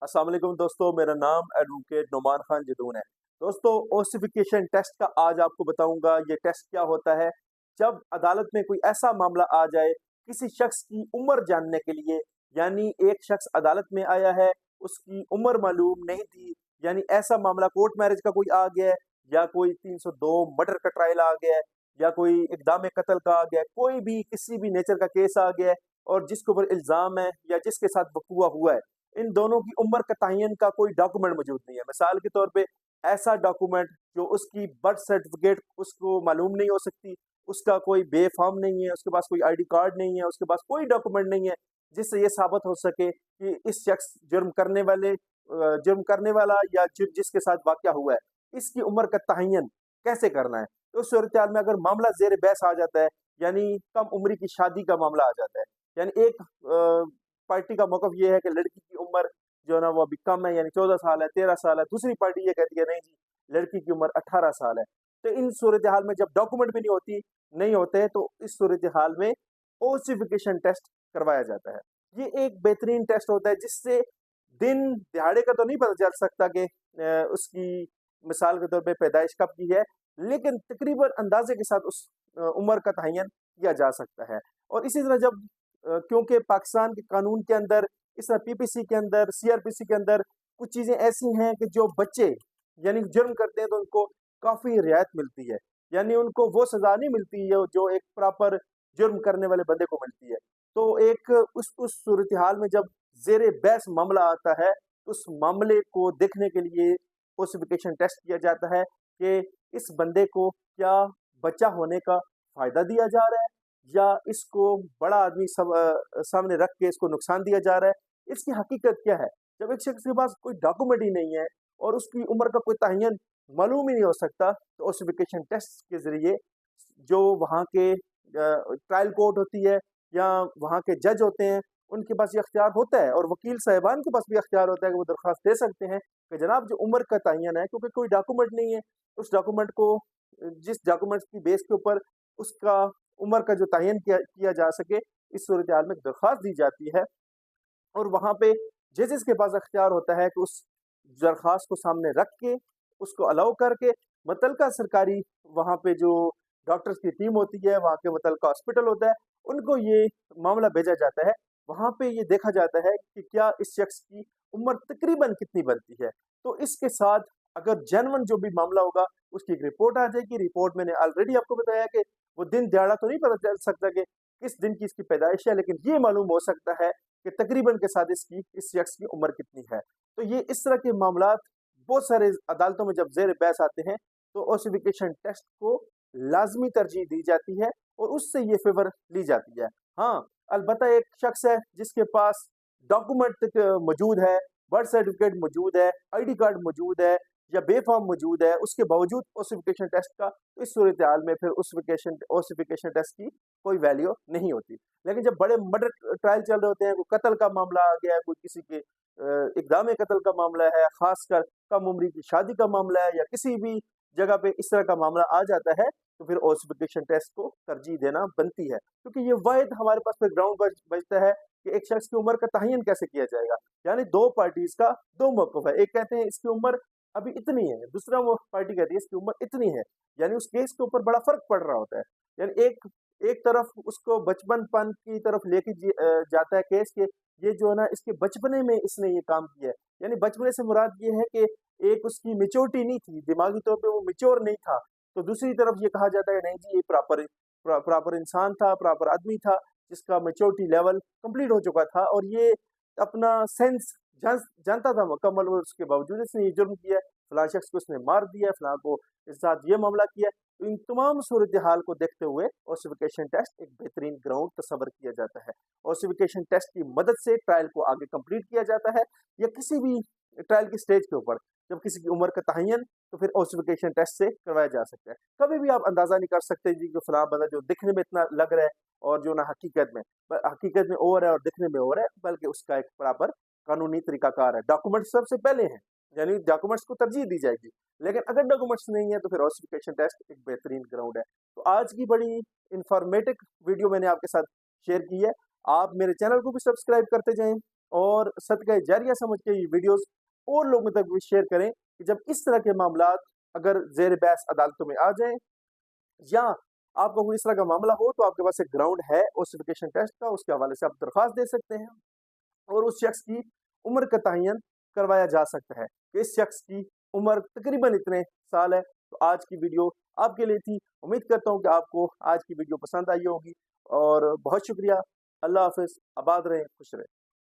अस्सलाम वालेकुम दोस्तों, मेरा नाम एडवोकेट नुमान खान जदून है। दोस्तों, ओसिफिकेशन टेस्ट का आज आपको बताऊंगा ये टेस्ट क्या होता है। जब अदालत में कोई ऐसा मामला आ जाए किसी शख्स की उम्र जानने के लिए, यानी एक शख्स अदालत में आया है, उसकी उम्र मालूम नहीं थी, यानी ऐसा मामला कोर्ट मैरिज का कोई आ गया है, या कोई 302 मर्डर का ट्रायल आ गया है, या कोई इक़दाम कत्ल का आ गया है, कोई भी किसी भी नेचर का केस आ गया है और जिसके ऊपर इल्ज़ाम है या जिसके साथ वक़ूआ हुआ है, इन दोनों की उम्र का तयन का कोई डॉक्यूमेंट मौजूद नहीं है। मिसाल के तौर पे ऐसा डॉक्यूमेंट जो उसकी बर्थ सर्टिफिकेट उसको मालूम नहीं हो सकती, उसका कोई बे फॉर्म नहीं है, उसके पास कोई आईडी कार्ड नहीं है, उसके पास कोई डॉक्यूमेंट नहीं है जिससे ये साबित हो सके कि इस शख्स जुर्म करने वाला या जिसके साथ वाक़या हुआ है, इसकी उम्र का तयन कैसे करना है। तो उस सूरत-हाल में अगर मामला ज़ेर बहस आ जाता है, यानी कम उम्री की शादी का मामला आ जाता है, यानी एक पार्टी का मौक़िफ़ ये है कि लड़की की उम्र जो है ना वो अभी कम है, यानी 14 साल है, 13 साल है, दूसरी पार्टी ये कहती है नहीं जी, लड़की की उम्र 18 साल है। तो इन सूरत-हाल में जब डॉक्यूमेंट भी नहीं होते तो इस सूरत-हाल में ओसिफिकेशन टेस्ट करवाया जाता है। ये एक बेहतरीन टेस्ट होता है जिससे दिन दिहाड़े का तो नहीं पता चल सकता कि उसकी मिसाल के तौर पे पैदाइश कब की है, लेकिन तकरीबन अंदाज़े के साथ उस उम्र का तयन किया जा सकता है। और इसी तरह जब क्योंकि पाकिस्तान के कानून के अंदर, इस तरह पीपीसी के अंदर, सीआरपीसी के अंदर कुछ चीज़ें ऐसी हैं कि जो बच्चे यानी जुर्म करते हैं तो उनको काफ़ी रियायत मिलती है। यानी उनको वो सज़ा नहीं मिलती है जो एक प्रॉपर जुर्म करने वाले बंदे को मिलती है। तो एक उस सूरत-हाल में जब ज़ेर बहस मामला आता है, उस मामले को देखने के लिए ओसिफिकेशन टेस्ट किया जाता है कि इस बंदे को क्या बच्चा होने का फ़ायदा दिया जा रहा है या इसको बड़ा आदमी सामने रख के इसको नुकसान दिया जा रहा है, इसकी हकीकत क्या है? जब एक शख्स के पास कोई डॉक्यूमेंट ही नहीं है और उसकी उम्र का कोई तयन मालूम ही नहीं हो सकता, तो ओसिफिकेशन टेस्ट के ज़रिए जो वहाँ के ट्रायल कोर्ट होती है या वहाँ के जज होते हैं, उनके पास ये अख्तियार होता है और वकील साहिबान के पास भी अख्तियार होता है कि वो दरख्वास्त दे सकते हैं कि जनाब जो उम्र का तयन है, क्योंकि कोई डॉक्यूमेंट नहीं है, उस डॉक्यूमेंट को जिस डॉक्यूमेंट्स की बेस के ऊपर उसका उम्र का जो तयन किया किया जा सके, इस सूरत-हाल में दरख्वास्त दी जाती है और वहाँ पे जजेस के पास अख्तियार होता है कि उस दरख्वास्त को सामने रख के, उसको अलाउ करके मुतल्लिका सरकारी वहाँ पे जो डॉक्टर्स की टीम होती है, वहाँ के मुतल्लिका हॉस्पिटल होता है, उनको ये मामला भेजा जाता है। वहाँ पे ये देखा जाता है कि क्या इस शख्स की उम्र तकरीबन कितनी बनती है। तो इसके साथ अगर जेन्युइन जो भी मामला होगा, उसकी एक रिपोर्ट आ जाएगी। रिपोर्ट मैंने ऑलरेडी आपको बताया कि वो दिन दहाड़ा तो नहीं पता चल सकता कि किस दिन की इसकी पैदाइश है, लेकिन ये मालूम हो सकता है कि तकरीबन के साथ इस शख्स की उम्र कितनी है। तो ये इस तरह के मामलात बहुत सारे अदालतों में जब ज़ेर बहस आते हैं, तो ओसिफिकेशन टेस्ट को लाज़मी तरजीह दी जाती है और उससे ये फ़ेवर ली जाती है। हाँ, अलबत्ता एक शख्स है जिसके पास डॉक्यूमेंट तक मौजूद है, बर्थ सर्टिफ़िकेट मौजूद है, आईडी कार्ड मौजूद है या बे-फॉर्म मौजूद है, उसके बावजूद ओसिफिकेशन टेस्ट का, तो इस सूरत-हाल में फिर ओसिफिकेशन टेस्ट की कोई वैल्यू नहीं होती। लेकिन जब बड़े मर्डर ट्रायल चल रहे होते हैं, कोई कत्ल का मामला आ गया है, कोई किसी के इक़दाम कत्ल का मामला है, ख़ासकर कम उम्री की शादी का मामला है या किसी भी जगह पे इस तरह का मामला आ जाता है, तो फिर ओसिफिकेशन टेस्ट को तरजीह देना बनती है। क्योंकि ये वाहिद हमारे पास फिर ग्राउंड बचता है कि एक शख्स की उम्र का तयन कैसे किया जाएगा। यानी 2 पार्टीज़ का 2 मौक़िफ़ है। एक कहते हैं इसकी उम्र अभी इतनी है, दूसरा वो पार्टी कहती है इसकी उम्र इतनी है। यानी उस केस के ऊपर बड़ा फ़र्क पड़ रहा होता है। यानी एक एक तरफ उसको बचपनपन की तरफ लेके जाता है केस के, ये जो है ना इसके बचपने में इसने ये काम किया है। यानी बचपने से मुराद ये है कि एक उसकी मैच्योरिटी नहीं थी, दिमागी तौर पे वो मैच्योर नहीं था। तो दूसरी तरफ ये कहा जाता है नहीं जी ये प्रॉपर इंसान था, प्रॉपर आदमी था, जिसका मैच्योरिटी लेवल कंप्लीट हो चुका था और ये अपना सेंस जानता था मुकम्मल और उसके बावजूद इसने ये जुर्म किया है, फलाँ शख्स को इसने मार दिया है, फलाँ को इसके साथ ये मामला किया है। तो इन तमाम सूरत-हाल को देखते हुए ओसिफिकेशन टेस्ट एक बेहतरीन ग्राउंड तस्वर किया जाता है। ओसिफिकेशन टेस्ट की मदद से ट्रायल को आगे कंप्लीट किया जाता है या किसी भी ट्रायल की स्टेज के ऊपर जब किसी की उम्र का तयन तो फिर ओसिफिकेशन टेस्ट से करवाया जा सकता है। कभी भी आप अंदाज़ा नहीं कर सकते जी कि फलाँ बंदा जो दिखने में इतना लग रहा है और जो ना हकीकत में और है और दिखने में और है, बल्कि उसका एक बराबर कानूनी तरीक़ाकार है। डॉक्यूमेंट सबसे पहले हैं, यानी डॉक्यूमेंट्स को तरजीह दी जाएगी। लेकिन अगर डॉक्यूमेंट्स नहीं है तो फिर ओसिफिकेशन टेस्ट एक बेहतरीन ग्राउंड है। तो आज की बड़ी इन्फॉर्मेटिव वीडियो मैंने आपके साथ शेयर की है। आप मेरे चैनल को भी सब्सक्राइब करते जाएँ और सदका जारिया समझ के ये वीडियोस और लोगों तक भी शेयर करें कि जब इस तरह के मामलात अगर ज़ेर बहस अदालतों में आ जाएं या आपका कोई इस तरह का मामला हो, तो आपके पास एक ग्राउंड है ओसिफिकेशन टेस्ट का, उसके हवाले से आप दरख्वास्त दे सकते हैं और उस शख्स की उम्र का तयन करवाया जा सकता है कि इस शख्स की उम्र तकरीबन इतने साल है। तो आज की वीडियो आपके लिए थी। उम्मीद करता हूँ कि आपको आज की वीडियो पसंद आई होगी और बहुत शुक्रिया। अल्लाह हाफ़िज़। आबाद रहें, खुश रहें।